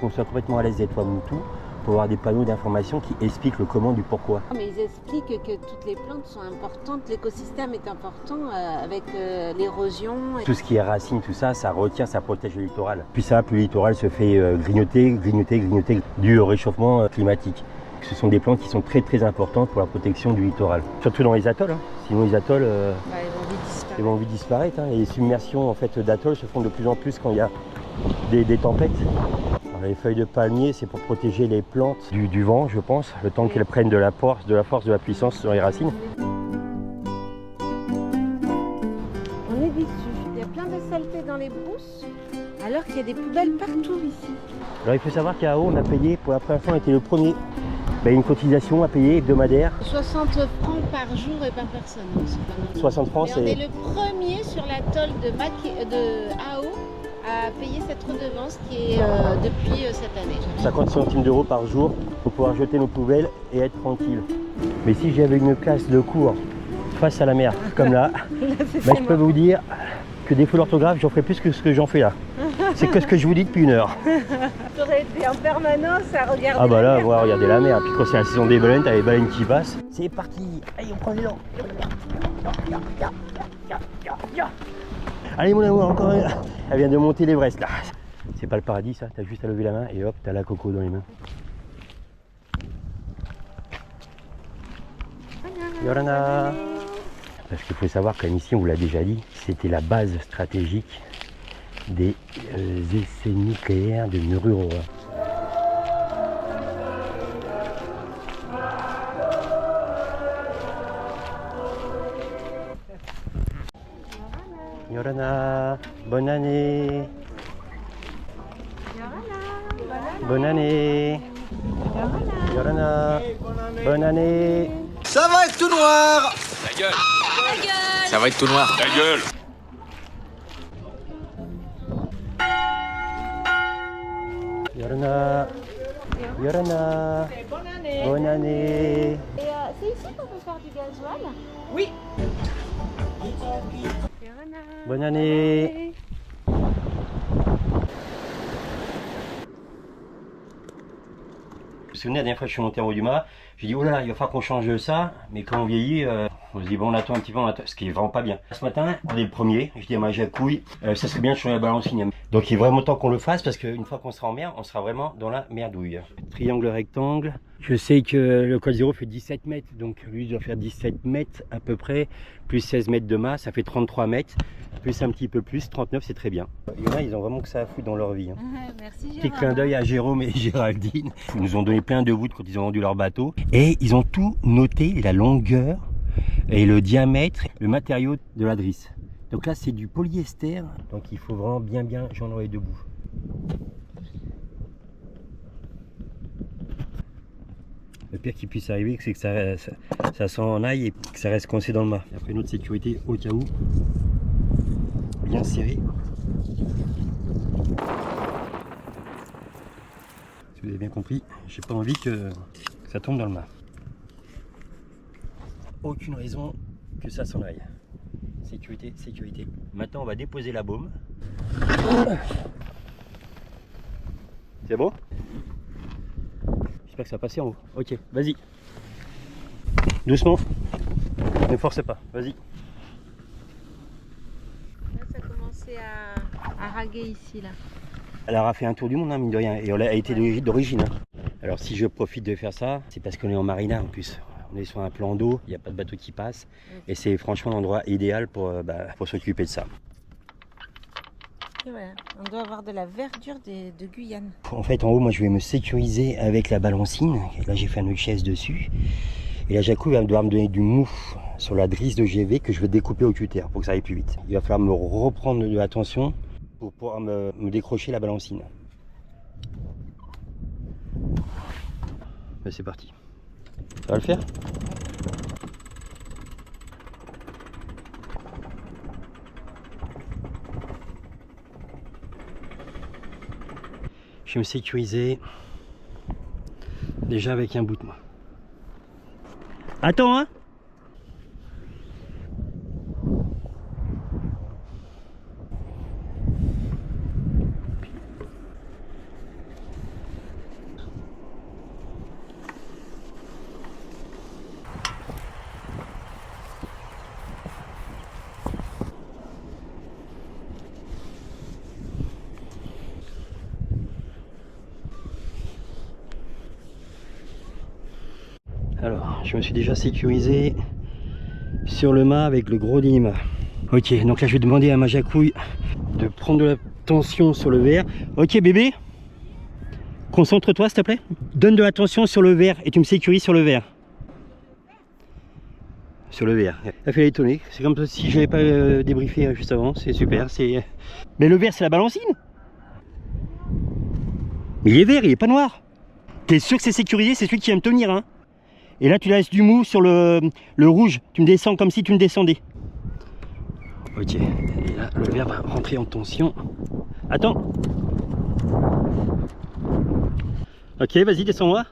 qu'on soit complètement à l'aise d'être Moutou, pour avoir des panneaux d'information qui expliquent le comment du pourquoi. Mais ils expliquent que toutes les plantes sont importantes, l'écosystème est important avec l'érosion. Tout ce qui est racines, tout ça, ça retient, ça protège le littoral. Plus ça, plus le littoral se fait grignoter dû au réchauffement climatique. Ce sont des plantes qui sont très importantes pour la protection du littoral. Surtout dans les atolls, hein. Sinon les atolls ils vont vite disparaître. Hein. Les submersions en fait, d'atolls se font de plus en plus quand il y a des tempêtes. Alors, les feuilles de palmier, c'est pour protéger les plantes du vent, je pense, le temps qu'elles prennent de la force, de la puissance sur les racines. On est déçus. Il y a plein de saletés dans les brousses, alors qu'il y a des poubelles partout ici. Alors il faut savoir qu'à Haut, on a payé, pour la première fois, on était le premier. Une cotisation à payer hebdomadaire. 60 francs par jour et par personne. 60 francs, c'est... On est le premier sur l'atoll de Ao à payer cette redevance qui est depuis cette année. 50 centimes d'euros par jour pour pouvoir jeter nos poubelles et être tranquille. Mais si j'avais une classe de cours face à la mer, comme là, je peux vous dire que des fautes d'orthographe, j'en ferai plus que ce que j'en fais là. C'est que ce que je vous dis depuis 1 heure. J'aurais été en permanence à regarder. Ah bah là, voir regarder la mer. Puis quand c'est la saison des baleines, t'as les baleines qui passent. C'est parti. Allez, on prend les dents. Allez mon amour, encore une. Elle vient de monter l'Everest là. C'est pas le paradis ça, t'as juste à lever la main et hop, t'as la coco dans les mains. Yorana. Parce qu'il faut savoir qu'ici, on vous l'a déjà dit, c'était la base stratégique des essais nucléaires de Mururoa. Yorana, bonne année. Bonne année. Yorana, bonne année. Ça va être tout noir. Ta gueule. Ta gueule. Ça va être tout noir. Ta gueule. Yorana, Yorana, Bonne année. bonne année. Et c'est ici qu'on peut faire du gasoil? Oui. Bonne année. Vous vous souvenez, la dernière fois que je suis monté en haut du mât, j'ai dit oh là là, il va falloir qu'on change ça, mais quand on vieillit, on se dit bon on attend un petit peu, ce qui est vraiment pas bien. Ce matin, on est le premier, je dis à ma Jacouille, ça serait bien de changer la balancine. Donc il est vraiment temps qu'on le fasse parce qu'une fois qu'on sera en mer, on sera vraiment dans la merdouille. Triangle rectangle, je sais que le col 0 fait 17 mètres, donc lui doit faire 17 mètres à peu près, plus 16 mètres de mât, ça fait 33 mètres, plus un petit peu plus, 39 c'est très bien. Il y en a, ils ont vraiment que ça à foutre dans leur vie. Hein. Merci Jérôme. Petit clin d'œil à Jérôme et Géraldine. Ils nous ont donné plein de voûtes quand ils ont vendu leur bateau. Et ils ont tout noté, la longueur et le diamètre, le matériau de la drisse. Donc là c'est du polyester, donc il faut vraiment bien genouiller debout. Le pire qui puisse arriver, c'est que ça s'en aille et que ça reste coincé dans le mât. Après une autre sécurité au cas où, bien serré. Si vous avez bien compris, j'ai pas envie que ça tombe dans le mât. Aucune raison que ça s'en aille. Sécurité, sécurité. Maintenant on va déposer la baume. C'est bon? J'espère que ça va passer en haut. Ok, vas-y. Doucement. Ne force pas, vas-y. Là, ça a commencé à raguer ici là. Elle aura fait un tour du monde, hein, mine de rien, et elle a été d'origine. Hein. Alors si je profite de faire ça, c'est parce qu'on est en marina en plus. On est sur un plan d'eau, il n'y a pas de bateau qui passe, et c'est franchement l'endroit idéal pour s'occuper de ça. Et voilà, on doit avoir de la verdure de Guyane. En fait, en haut, moi je vais me sécuriser avec la balancine. Et là j'ai fait un nœud chaise dessus. Et là Jacou va devoir me donner du mou sur la drisse de GV que je vais découper au cutter pour que ça aille plus vite. Il va falloir me reprendre de l'attention pour pouvoir me décrocher la balancine. Ben, c'est parti. Ça va le faire? Je vais me sécuriser déjà avec un bout de moi. Attends hein. Alors, je me suis déjà sécurisé sur le mât avec le gros Dyneema. Ok, donc là je vais demander à ma jacouille de prendre de la tension sur le verre. Ok bébé, concentre-toi s'il te plaît. Donne de la tension sur le verre et tu me sécurises sur le verre. Sur le verre. Elle fait l'étonner. C'est comme si je n'avais pas débriefé juste avant. C'est super. Mais le verre c'est la balancine. Mais il est vert, il est pas noir. T'es sûr que c'est sécurisé? C'est celui qui va me tenir hein. Et là tu laisses du mou sur le rouge. Tu me descends comme si tu me descendais. Ok, et là le verre va rentrer en tension. Attends. Ok, vas-y, descends-moi.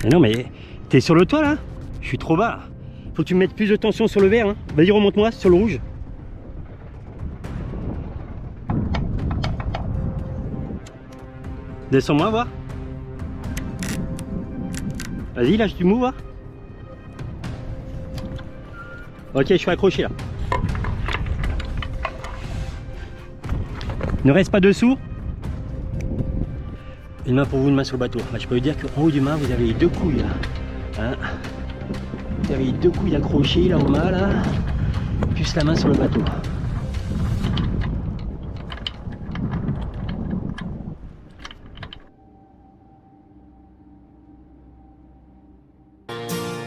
Mais non, mais t'es sur le toit là? Je suis trop bas. Faut que tu me mettes plus de tension sur le verre. Hein. Vas-y, remonte-moi sur le rouge. Descends-moi, voir. Vas-y, lâche du mou, voir. Ok, je suis accroché là. Ne reste pas dessous. Une main pour vous, une main sur le bateau. Bah, je peux vous dire qu'en haut du mât, vous avez les deux couilles là. Hein, vous avez les deux couilles accrochées là au mât là. Plus la main sur le bateau.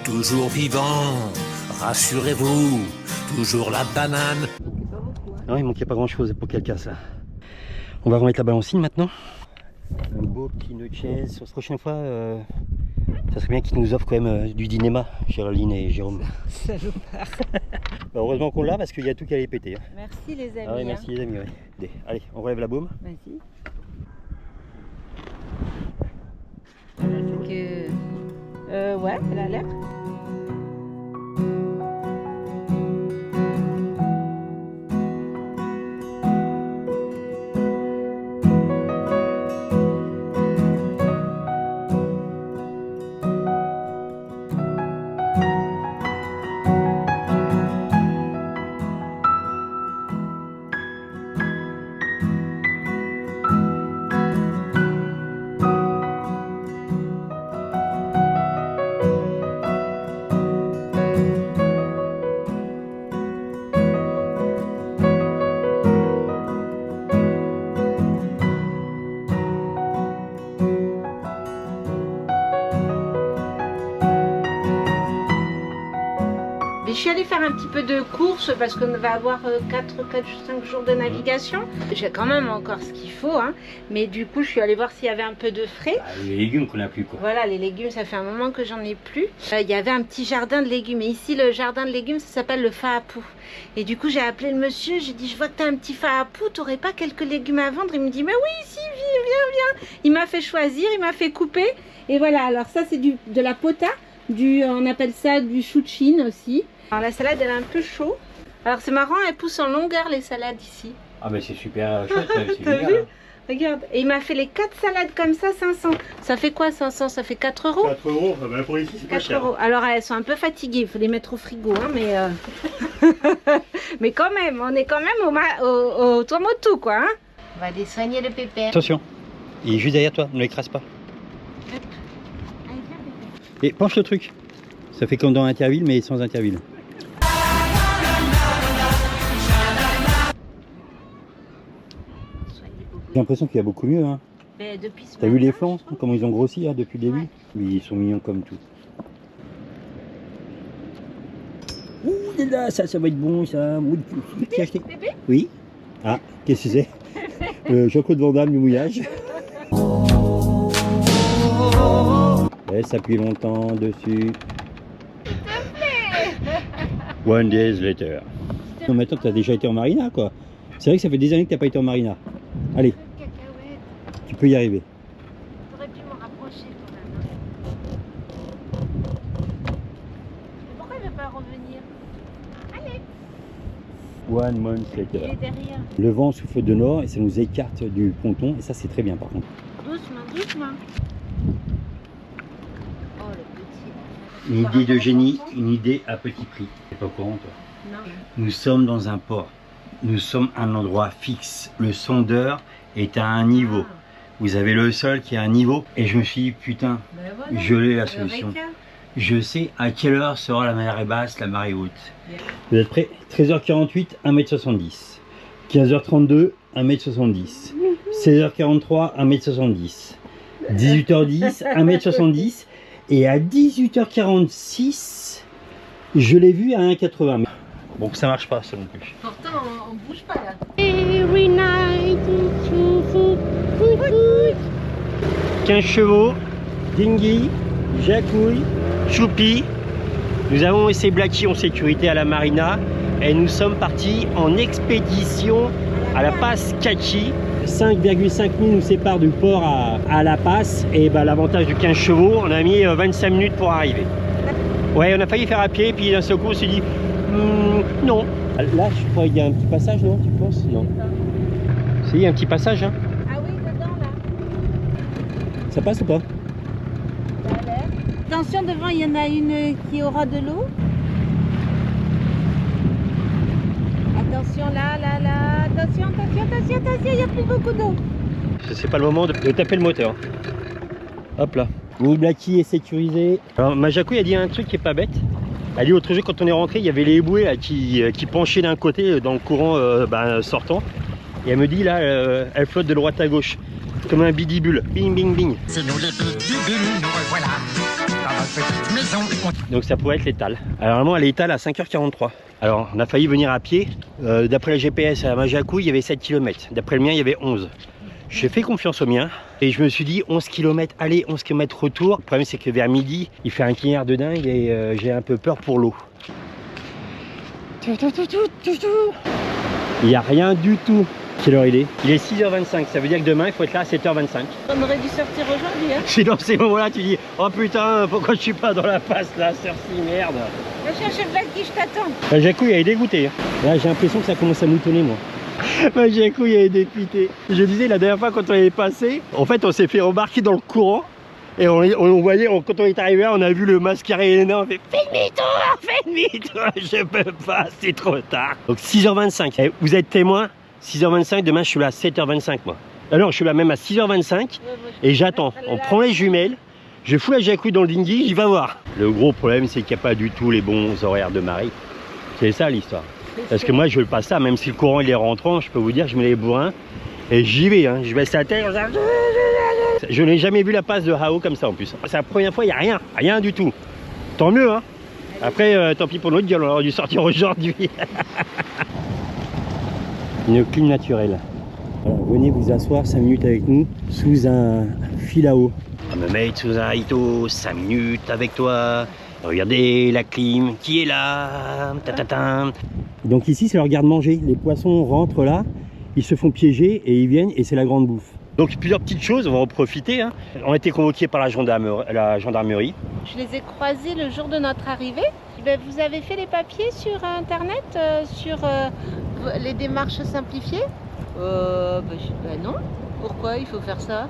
Toujours vivant, rassurez-vous, toujours la banane. Non, il manquait pas grand chose pour qu'elle casse là. On va remettre la balancine maintenant. Un beau petit nœud de chaise. Sur cette prochaine fois, ça serait bien qu'ils nous offrent quand même du Dyneema, Géraldine et Jérôme. Salopard. Bah, heureusement qu'on l'a parce qu'il y a tout qui allait péter. Hein. Merci les amis. Ah ouais, merci les amis. Ouais. Allez, on relève la baume. Vas-y. Ouais, elle a l'air. Je suis allée faire un petit peu de course parce qu'on va avoir 5 jours de navigation. J'ai quand même encore ce qu'il faut, hein. Mais du coup je suis allée voir s'il y avait un peu de frais. Bah, les légumes qu'on a plus quoi. Voilà, les légumes, ça fait un moment que j'en ai plus. Il y avait un petit jardin de légumes et ici le jardin de légumes ça s'appelle le Faapou. Et du coup j'ai appelé le monsieur, j'ai dit je vois que tu as un petit Faapou, t'aurais pas quelques légumes à vendre? Il me dit mais oui, si, viens. Il m'a fait choisir, il m'a fait couper. Et voilà, alors ça c'est de la pota, on appelle ça du chou de Chine aussi. Alors la salade elle est un peu chaud. Alors c'est marrant, elle pousse en longueur les salades ici. Ah mais c'est super chouette, c'est T'as génial. vu? Hein. Regarde, et il m'a fait les 4 salades comme ça, 500. Ça fait quoi 500? Ça fait 4 euros? 4 euros, bah pour ici c'est pas 4 cher. euros. Alors elles sont un peu fatiguées, il faut les mettre au frigo, hein, mais mais quand même, on est quand même au Tuamotu quoi. Hein. On va aller soigner le pépère. Attention, il est juste derrière toi, ne l'écrase pas. Et penche le truc. Ça fait comme dans Interville mais sans Interville. J'ai l'impression qu'il y a beaucoup mieux. Hein. T'as vu les flancs, comment ils ont grossi hein, depuis le début? Ouais. Mais ils sont mignons comme tout. Ouh là, ça va être bon ça. Qui a acheté? Bébé? Oui. Ah, qu'est-ce que c'est? Jean-Claude Van Damme du mouillage. Elle s'appuie longtemps dessus. One day later. Non, mais attends, t'as déjà été en marina quoi. C'est vrai que ça fait des années que t'as pas été en marina. Allez, tu peux y arriver. T'aurais pu m'en rapprocher quand même. Mais pourquoi il ne veut pas revenir? Allez, One month il later. est derrière. Le vent souffle de nord et ça nous écarte du ponton et ça c'est très bien par contre. Doucement. Oh le petit. Une idée de génie, une idée à petit prix. C'est pas au courant toi. Non. Nous sommes dans un port. Nous sommes à un endroit fixe. Le sondeur est à un niveau. vous avez le sol qui a un niveau. Et je me suis dit, putain, voilà, je l'ai la solution. Je sais à quelle heure sera la marée basse, la marée haute. Vous êtes prêts? 13h48, 1m70. 15h32, 1m70. 16h43, 1m70. 18h10, 1m70. Et à 18h46, je l'ai vu à 1m80. Bon, ça marche pas, ça non plus. Pourtant, on bouge pas là. Every night, 15 chevaux, dinghy, jacouille, choupi. Nous avons laissé Blacky en sécurité à la marina et nous sommes partis en expédition à la passe Kachi. 5,5 000 nous séparent du port à la passe et bah, l'avantage du 15 chevaux, on a mis 25 minutes pour arriver. Ouais, on a failli faire à pied puis d'un seul coup on s'est dit non. Là je crois qu'il y a un petit passage, non, tu penses? Non. Si, il y a un petit passage hein. Ah oui, dedans là. Ça passe ou pas? Ça a l'air. Attention, devant il y en a une qui aura de l'eau. Attention là, là, là. Attention, attention, attention, attention, il n'y a plus beaucoup d'eau. C'est pas le moment de taper le moteur. Hop là. Ni Blacky est sécurisé. Alors ma jacouille a dit un truc qui est pas bête. Elle dit l'autre jour quand on est rentré, il y avait les éboués là, qui penchaient d'un côté dans le courant sortant. Et elle me dit là, elle flotte de droite à gauche. Comme un bidibule. Bing bing bing. C'est nous les bidibules, nous revoilà dans notre petite maison. Donc ça pourrait être l'étale. Alors normalement elle est étale à 5h43. Alors on a failli venir à pied. D'après le GPS à ma jacouille, il y avait 7 km. D'après le mien, il y avait 11. J'ai fait confiance au mien et je me suis dit 11 km aller, 11 km retour. Le problème c'est que vers midi, il fait un clignard de dingue et j'ai un peu peur pour l'eau. Il n'y a rien du tout. Quelle heure il est? Il est 6h25, ça veut dire que demain il faut être là à 7h25. On aurait dû sortir aujourd'hui. Hein. C'est dans ces moments-là tu dis oh putain, pourquoi je suis pas dans la passe là, sœur-ci, merde. Va chercher Blacky, je t'attends. La jacouille elle est dégoûtée. Là j'ai l'impression que ça commence à moutonner moi. Ma jacouille elle est dépitée. Je disais la dernière fois quand on est passé, en fait on s'est fait embarquer dans le courant. Et on voyait, quand on est arrivé là, on a vu le mascaré énorme, on fait fais demi-tour, je peux pas, c'est trop tard. Donc 6h25, et vous êtes témoin, 6h25, demain je suis là à 7h25 moi. Alors je suis là même à 6h25 et j'attends, on prend les jumelles, je fous la jacouille dans le dinghy, j'y vais voir. Le gros problème c'est qu'il n'y a pas du tout les bons horaires de marée. C'est ça l'histoire. Parce que moi je veux pas ça, même si le courant il est rentrant, je peux vous dire, je mets les bourrins et j'y vais, hein. Je baisse la tête. Je n'ai jamais vu la passe de Hao comme ça en plus. C'est la première fois, il n'y a rien du tout. Tant mieux hein. Après, tant pis pour notre gueule, on aurait dû sortir aujourd'hui. Une clim naturelle. Alors, venez vous asseoir 5 minutes avec nous sous un fil à eau. On va me mettre sous un haïto 5 minutes avec toi. Regardez la clim qui est là. Ta-ta-ta. Donc ici c'est leur garde-manger. Les poissons rentrent là, ils se font piéger et ils viennent et c'est la grande bouffe. Donc plusieurs petites choses, on va en profiter. Hein. On a été convoqués par la gendarmerie. Je les ai croisés le jour de notre arrivée. Ben, vous avez fait les papiers sur internet, sur les démarches simplifiées? Ben non. Pourquoi il faut faire ça?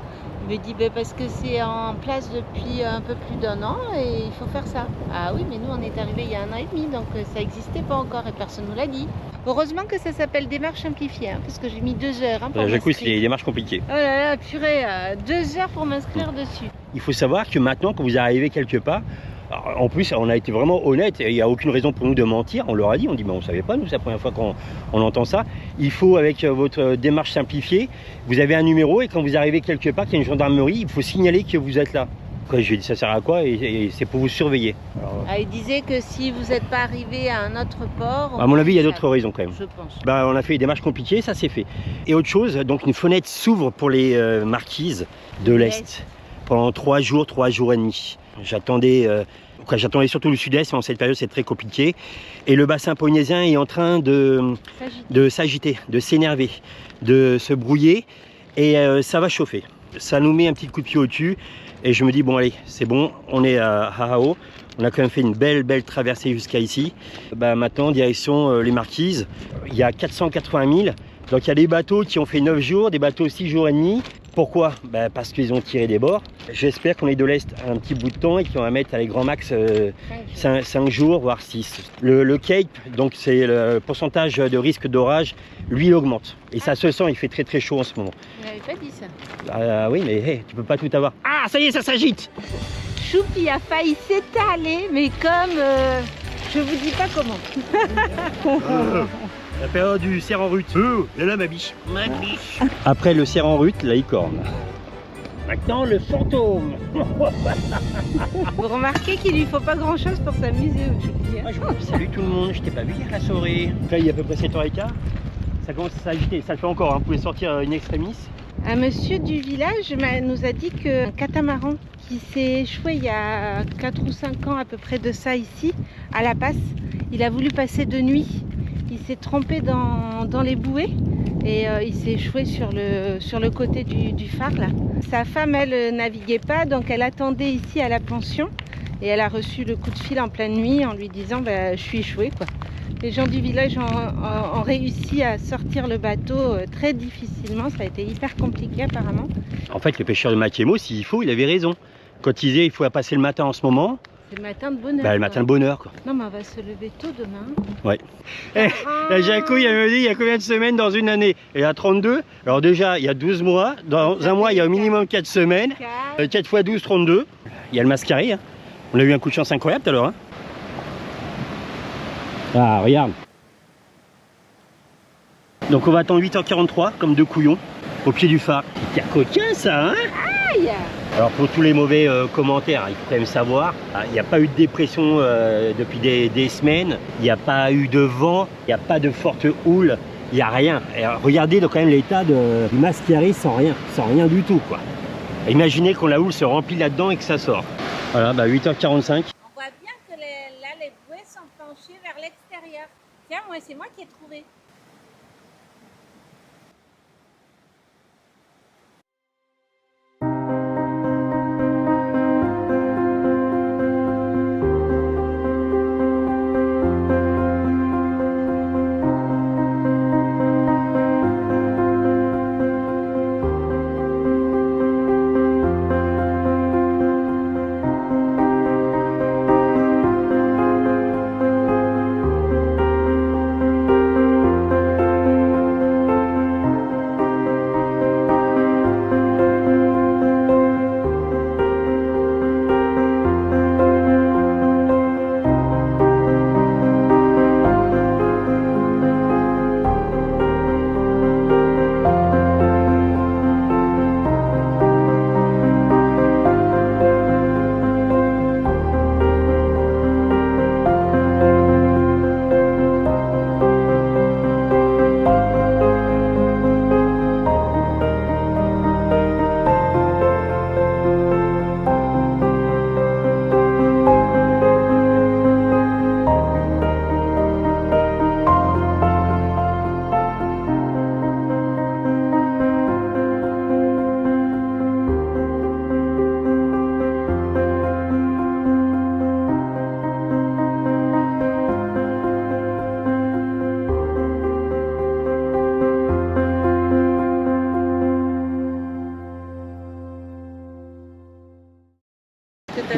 Il me dit ben parce que c'est en place depuis un peu plus d'1 an et il faut faire ça. Ah oui, mais nous on est arrivés il y a 1 an et demi, donc ça n'existait pas encore et personne ne nous l'a dit. Heureusement que ça s'appelle démarche simplifiée, hein, parce que j'ai mis 2 heures. Hein, pour Jacouille, c'est des démarches compliquées. Oh là là, purée, 2 heures pour m'inscrire dessus. Il faut savoir que maintenant, quand vous arrivez quelque part, alors, en plus, on a été vraiment honnête, il n'y a aucune raison pour nous de mentir. On leur a dit, on dit, mais on ne savait pas, nous, c'est la première fois qu'on entend ça. Il faut, avec votre démarche simplifiée, vous avez un numéro et quand vous arrivez quelque part, qu'il y a une gendarmerie, il faut signaler que vous êtes là. Quoi, je lui ai dit, ça sert à quoi? Et c'est pour vous surveiller. Alors, il disait que si vous n'êtes pas arrivé à un autre port... À mon avis, il y a d'autres raisons quand même. Je pense. On a fait des démarches compliquées, ça c'est fait. Et autre chose, donc une fenêtre s'ouvre pour les marquises de l'Est pendant 3 jours et demi. J'attendais surtout le sud-est, mais en cette période c'est très compliqué. Et le bassin polynésien est en train de s'agiter, de s'énerver, de se brouiller et ça va chauffer. Ça nous met un petit coup de pied au-dessus et je me dis bon allez, c'est bon, on est à Hao. On a quand même fait une belle traversée jusqu'à ici. Maintenant, direction les Marquises. Il y a 480 000. Donc il y a des bateaux qui ont fait 9 jours, des bateaux 6 jours et demi. Pourquoi? Parce qu'ils ont tiré des bords. J'espère qu'on est de l'Est un petit bout de temps et qu'on va mettre à les grands max 5 jours, voire 6. Le Cape, donc c'est le pourcentage de risque d'orage, lui il augmente. Et ça se sent, il fait très très chaud en ce moment. Vous n'avez pas dit ça. Ah oui, mais hey, tu peux pas tout avoir. Ah, ça y est, ça s'agite. Choupi a failli s'étaler, mais comme je vous dis pas comment. La période du cerf en rut. Là, ma biche. Ma biche. Après le cerf en rut, la licorne. Maintenant, le fantôme. Vous remarquez qu'il lui faut pas grand chose pour s'amuser aujourd'hui. Moi, je vous salut tout le monde, je t'ai pas vu hier la soirée. Là, il y a à peu près 7h15. Ça commence à s'agiter, ça le fait encore, hein. Vous pouvez sortir une extremis. Un monsieur du village nous a dit qu'un catamaran qui s'est échoué il y a 4 ou 5 ans à peu près de ça ici, à La Passe, il a voulu passer de nuit. Il s'est trompé dans les bouées et il s'est échoué sur le côté du phare là. Sa femme, elle naviguait pas, donc elle attendait ici à la pension et elle a reçu le coup de fil en pleine nuit en lui disant je suis échouée quoi. Les gens du village ont réussi à sortir le bateau très difficilement, ça a été hyper compliqué apparemment. En fait, le pêcheur de Machiemo, s'il faut, il avait raison. Quand il disait il faut la passer le matin en ce moment, c'est le matin de bonheur. Le matin de bonheur quoi. Non mais on va se lever tôt demain. Ouais. La Jaco, il me dit il y a combien de semaines dans une année? Il y a 32. Alors déjà, il y a 12 mois. Dans un mois, il y a au minimum 4 semaines. 4 x 12, 32. Il y a le mascaré. Hein. On a eu un coup de chance incroyable tout à l'heure. Hein. Ah, regarde. Donc on va attendre 8h43 comme deux couillons au pied du phare. C'est coquin ça, hein? Aïe! Alors pour tous les mauvais commentaires, il faut quand même savoir, il n'y a pas eu de dépression depuis des semaines, il n'y a pas eu de vent, il n'y a pas de forte houle, il n'y a rien. Et regardez donc, quand même l'état du mascaré sans rien du tout quoi. Imaginez quand la houle se remplit là-dedans et que ça sort. Voilà, 8h45. On voit bien que les bouées sont penchées vers l'extérieur. Tiens, moi c'est moi qui ai trouvé.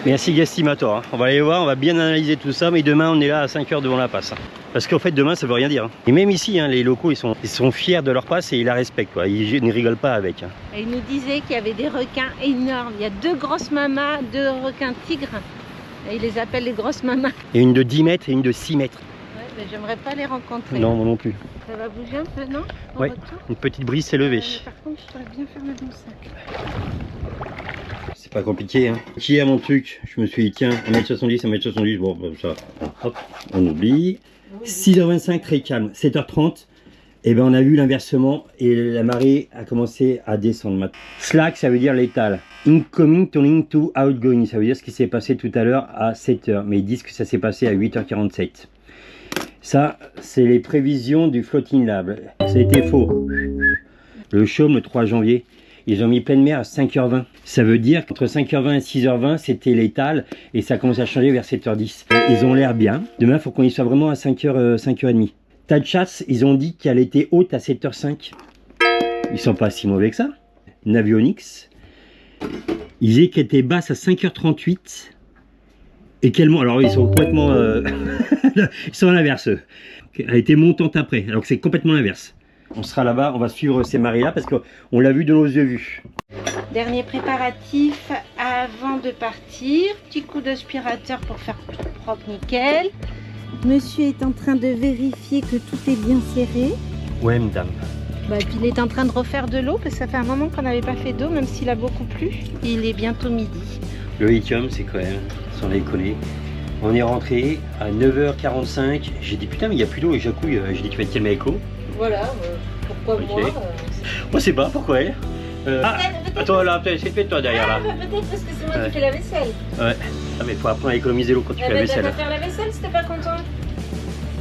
Merci Gastimator, hein. On va aller voir, on va bien analyser tout ça, mais demain on est là à 5h devant la passe. Hein. Parce qu'en fait demain ça veut rien dire. Hein. Et même ici, hein, les locaux ils sont fiers de leur passe et ils la respectent quoi. Ils ne rigolent pas avec. Hein. Et il nous disait qu'il y avait des requins énormes. Il y a 2 grosses mamas, 2 requins tigres. Et ils les appellent les grosses mamas. Et une de 10 mètres et une de 6 mètres. Ouais, mais j'aimerais pas les rencontrer. Non, moi non plus. Ça va bouger un peu, non? Ouais, une petite brise s'est levée. Par contre, je pourrais bien faire le bon sac. C'est pas compliqué, hein. Qui a mon truc? Je me suis dit, tiens, 1m70, 1m70, bon, ça, hop, on oublie. 6h25, très calme. 7h30, et ben on a vu l'inversement et la marée a commencé à descendre. Slack, ça veut dire létal. Incoming turning to outgoing, ça veut dire ce qui s'est passé tout à l'heure à 7h, mais ils disent que ça s'est passé à 8h47. Ça, c'est les prévisions du Floating Lab. Ça a été faux. Le Chaume, le 3 janvier, ils ont mis pleine mer à 5h20. Ça veut dire qu'entre 5h20 et 6h20, c'était létal et ça commence à changer vers 7h10. Ils ont l'air bien. Demain, il faut qu'on y soit vraiment à 5h30. Tad Chasse, ils ont dit qu'elle était haute à 7h05. Ils sont pas si mauvais que ça. Navionics. Il disait qu'elle était basse à 5h38 et qu'elle monte. Alors ils sont complètement... ils sont à l'inverse. Elle a été montante après, alors que c'est complètement l'inverse. On sera là-bas, on va suivre ces maris-là parce qu'on l'a vu de nos yeux vus. Dernier préparatif avant de partir. Petit coup d'aspirateur pour faire tout propre, nickel. Monsieur est en train de vérifier que tout est bien serré. Ouais, madame. Bah, puis il est en train de refaire de l'eau parce que ça fait un moment qu'on n'avait pas fait d'eau, même s'il a beaucoup plu. Il est bientôt midi. Le lithium, c'est quand même, sans déconner. On est rentré à 9h45. J'ai dit putain, mais il n'y a plus d'eau et j'accouille. J'ai dit tu vas te calmer avec l'eau. Voilà, pourquoi Ok. moi On sait pas pourquoi elle. Attends, là, c'est fait toi derrière là. Peut-être parce que c'est moi qui fais la vaisselle. Ouais. Ah, mais faut apprendre à économiser l'eau quand tu fais la vaisselle. T'as faire la vaisselle si t'es pas content.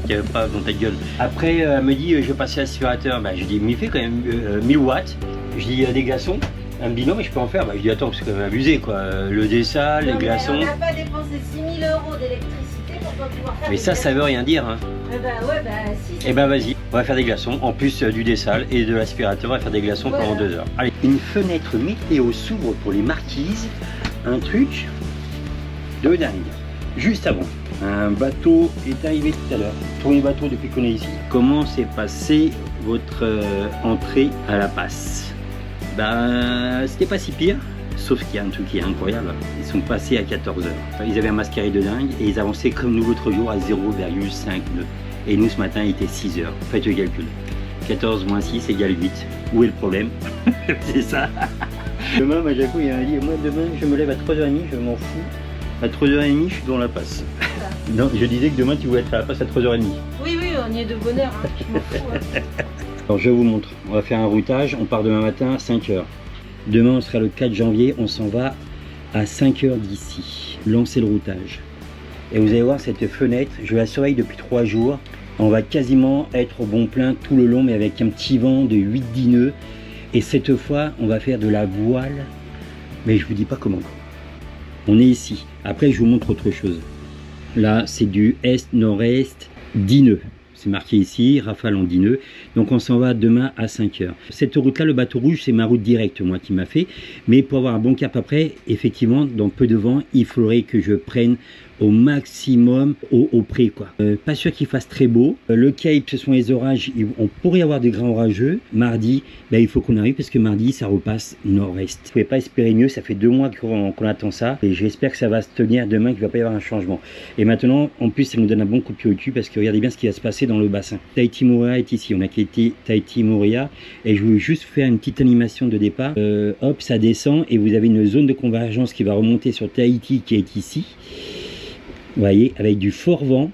Qu'il n'y avait pas dans ta gueule. Après, elle me dit, je vais passer l'aspirateur. Bah, je dis, mais il fait quand même 1000 watts. Je dis, il y a des glaçons. Elle me dit, non, mais je peux en faire. Bah, je dis, attends, c'est quand même abusé, quoi. Le dessal, les glaçons. On n'a pas dépensé 6 000 € d'électricité pour pas pouvoir faire. Mais ça veut rien dire, hein. Si. Eh ben, vas-y, on va faire des glaçons. En plus du dessal et de l'aspirateur, on va faire des glaçons pendant 2 heures. Allez, une fenêtre météo s'ouvre pour les marquises. Un truc de dingue. Juste avant. Un bateau est arrivé tout à l'heure. Premier bateau depuis qu'on est ici. Comment s'est passée votre entrée à la passe? Ben, c'était pas si pire. Sauf qu'il y a un truc qui est incroyable. Ils sont passés à 14 h. Ils avaient un mascaré de dingue et ils avançaient comme nous l'autre jour à 0,5 nœuds. Et nous ce matin il était 6 h. Faites le calcul. 14 moins 6 égale 8. Où est le problème? C'est ça. Demain, Majako il a dit, moi demain je me lève à 3h30, je m'en fous. À 3h30, je suis dans la passe. Non, je disais que demain, tu voulais être à la passe à 3h30. Oui, on y est de bonne heure, hein. Je m'en fous. Hein. Alors, je vous montre. On va faire un routage. On part demain matin à 5h. Demain, on sera le 4 janvier. On s'en va à 5h d'ici. Lancer le routage. Et vous allez voir cette fenêtre. Je la surveille depuis 3 jours. On va quasiment être au bon plein tout le long, mais avec un petit vent de 8-10 nœuds. Et cette fois, on va faire de la voile. Mais je vous dis pas comment. On est ici. Après, je vous montre autre chose. Là, c'est du est-nord-est, 10 nœuds. C'est marqué ici, rafale en 10 nœuds. Donc, on s'en va demain à 5 h. Cette route-là, le bateau rouge, c'est ma route directe, moi, qui m'a fait. Mais pour avoir un bon cap après, effectivement, dans peu de vent, il faudrait que je prenne au maximum au près, quoi. Pas sûr qu'il fasse très beau. Le Cape, ce sont les orages. On pourrait avoir des grands orageux. Mardi, ben, il faut qu'on arrive parce que mardi, ça repasse nord-est. Vous ne pouvez pas espérer mieux. Ça fait 2 mois qu'on attend ça. Et j'espère que ça va se tenir demain, qu'il ne va pas y avoir un changement. Et maintenant, en plus, ça nous donne un bon coup de pied au cul parce que regardez bien ce qui va se passer dans le bassin. Tahiti Moria est ici. On a quitté Tahiti Moria. Et je voulais juste faire une petite animation de départ. Hop, ça descend et vous avez une zone de convergence qui va remonter sur Tahiti qui est ici. Vous voyez, avec du fort vent,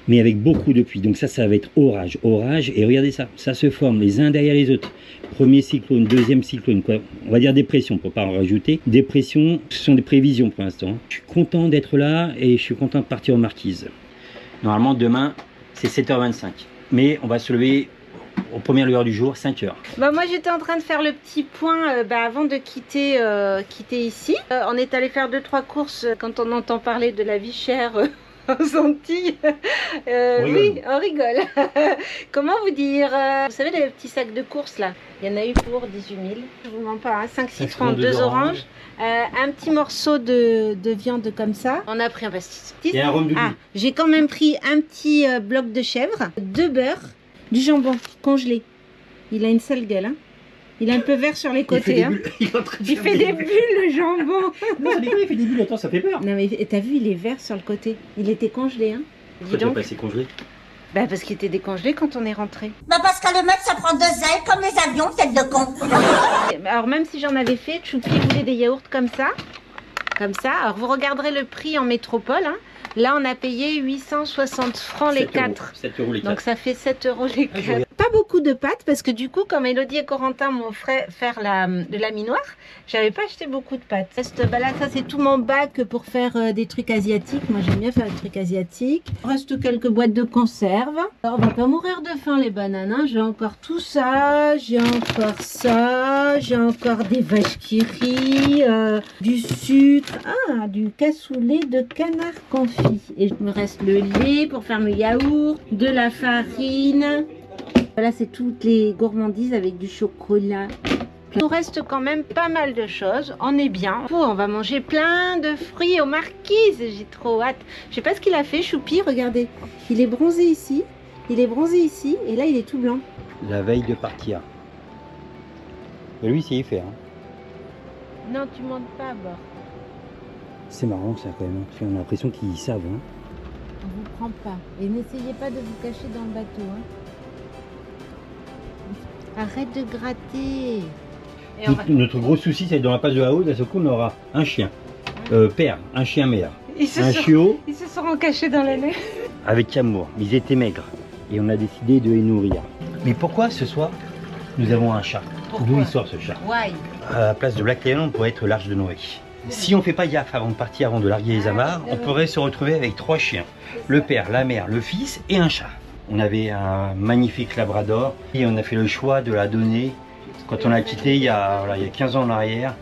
mais avec beaucoup de pluie. Donc ça va être orage, orage. Et regardez ça, ça se forme les uns derrière les autres. Premier cyclone, deuxième cyclone, quoi. On va dire dépression pour pas en rajouter. Dépression, ce sont des prévisions pour l'instant. Je suis content d'être là et je suis content de partir en marquise. Normalement, demain, c'est 7h25. Mais on va se lever aux premières lueurs du jour, 5 h. Bah moi j'étais en train de faire le petit point avant de quitter ici. On est allé faire 2-3 courses quand on entend parler de la vie chère aux Antilles. Oui, on rigole. Comment vous dire vous savez les petits sacs de courses là, il y en a eu pour 18 000. Je vous mens pas, hein, 5 citrons, 2 oranges. Un petit morceau de viande comme ça. On a pris un pastis. Et un rhum de Ah, j'ai quand même pris un petit bloc de chèvre, 2 beurres. Du jambon congelé. Il a une sale gueule, hein. Il est un peu vert sur les côtés, hein. Il fait des bulles, le jambon. Non, ça déconne, il fait des bulles, attends, ça fait peur. Non mais t'as vu, il est vert sur le côté. Il était congelé, hein. Pourquoi tu l'as passé congelé? Bah parce qu'il était décongelé quand on est rentré. Bah parce qu'à le mettre, ça prend 2 ailes, comme les avions, tête de con. Alors même si j'en avais fait, Choupi voulait des yaourts comme ça. Comme ça. Alors vous regarderez le prix en métropole, hein. Là, on a payé 860 francs les 4. 7 € les 4. Donc ça fait 7 € les 4. Pas beaucoup de pâtes parce que du coup, comme Elodie et Corentin m'ont fait faire de la minoire, j'avais pas acheté beaucoup de pâtes. Bah là, ça c'est tout mon bac pour faire des trucs asiatiques. Moi, j'aime bien faire des trucs asiatiques. Il reste quelques boîtes de conserve. Alors, on va pas mourir de faim les bananes. Hein. J'ai encore tout ça, j'ai encore ça, j'ai encore des vaches qui rient, du sucre, du cassoulet de canard confit. Et il me reste le lait pour faire mes yaourts, de la farine. Voilà, c'est toutes les gourmandises avec du chocolat. Il nous reste quand même pas mal de choses. On est bien. On va manger plein de fruits aux marquises. J'ai trop hâte. Je sais pas ce qu'il a fait, Choupi. Regardez. Il est bronzé ici. Il est bronzé ici. Et là, il est tout blanc. La veille de partir. Mais lui, c'est y faire. Hein. Non, tu montes pas à bord. C'est marrant ça quand même. On a l'impression qu'ils savent. Hein. On vous prend pas. Et n'essayez pas de vous cacher dans le bateau. Hein. Arrête de gratter. Et Notre gros souci, c'est que dans la passe de Hao, d'un seul coup, on aura un chien. Père, un chien mère. Un chiot. Ils se seront cachés dans la neige. Avec amour. Ils étaient maigres. Et on a décidé de les nourrir. Mais pourquoi ce soir, nous avons un chat? D'où il sort ce chat? Why? À la place de Black Lion, on pourrait être l'Arche de Noé. Si on fait pas gaffe avant de partir, avant de larguer les amarres, on pourrait se retrouver avec 3 chiens. Le père, la mère, le fils et un chat. On avait un magnifique labrador et on a fait le choix de la donner quand on l'a quitté il y a 15 ans en arrière.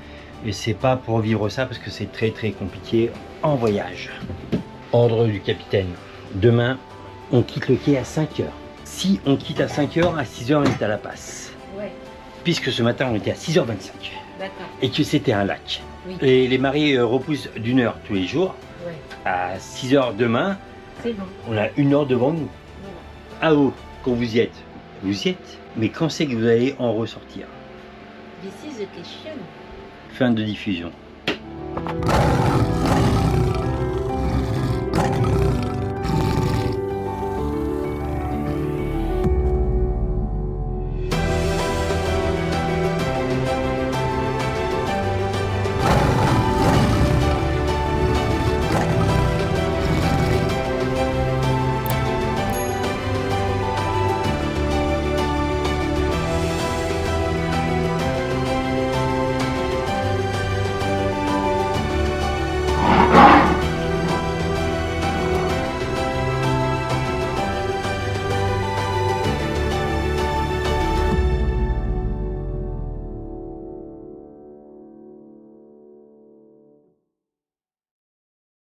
Et c'est pas pour vivre ça parce que c'est très compliqué en voyage. Ordre du capitaine. Demain, on quitte le quai à 5 heures. Si on quitte à 5 heures, à 6 heures, on est à la passe. Ouais, Puisque ce matin, on était à 6h25. d'accord. Et que c'était un lac. Oui. Et les marées repoussent d'1 heure tous les jours. Ouais, À 6 heures demain, c'est bon. on a 1 heure devant nous. Ah oh, quand vous y êtes, mais quand c'est que vous allez en ressortir? This is the question. Fin de diffusion.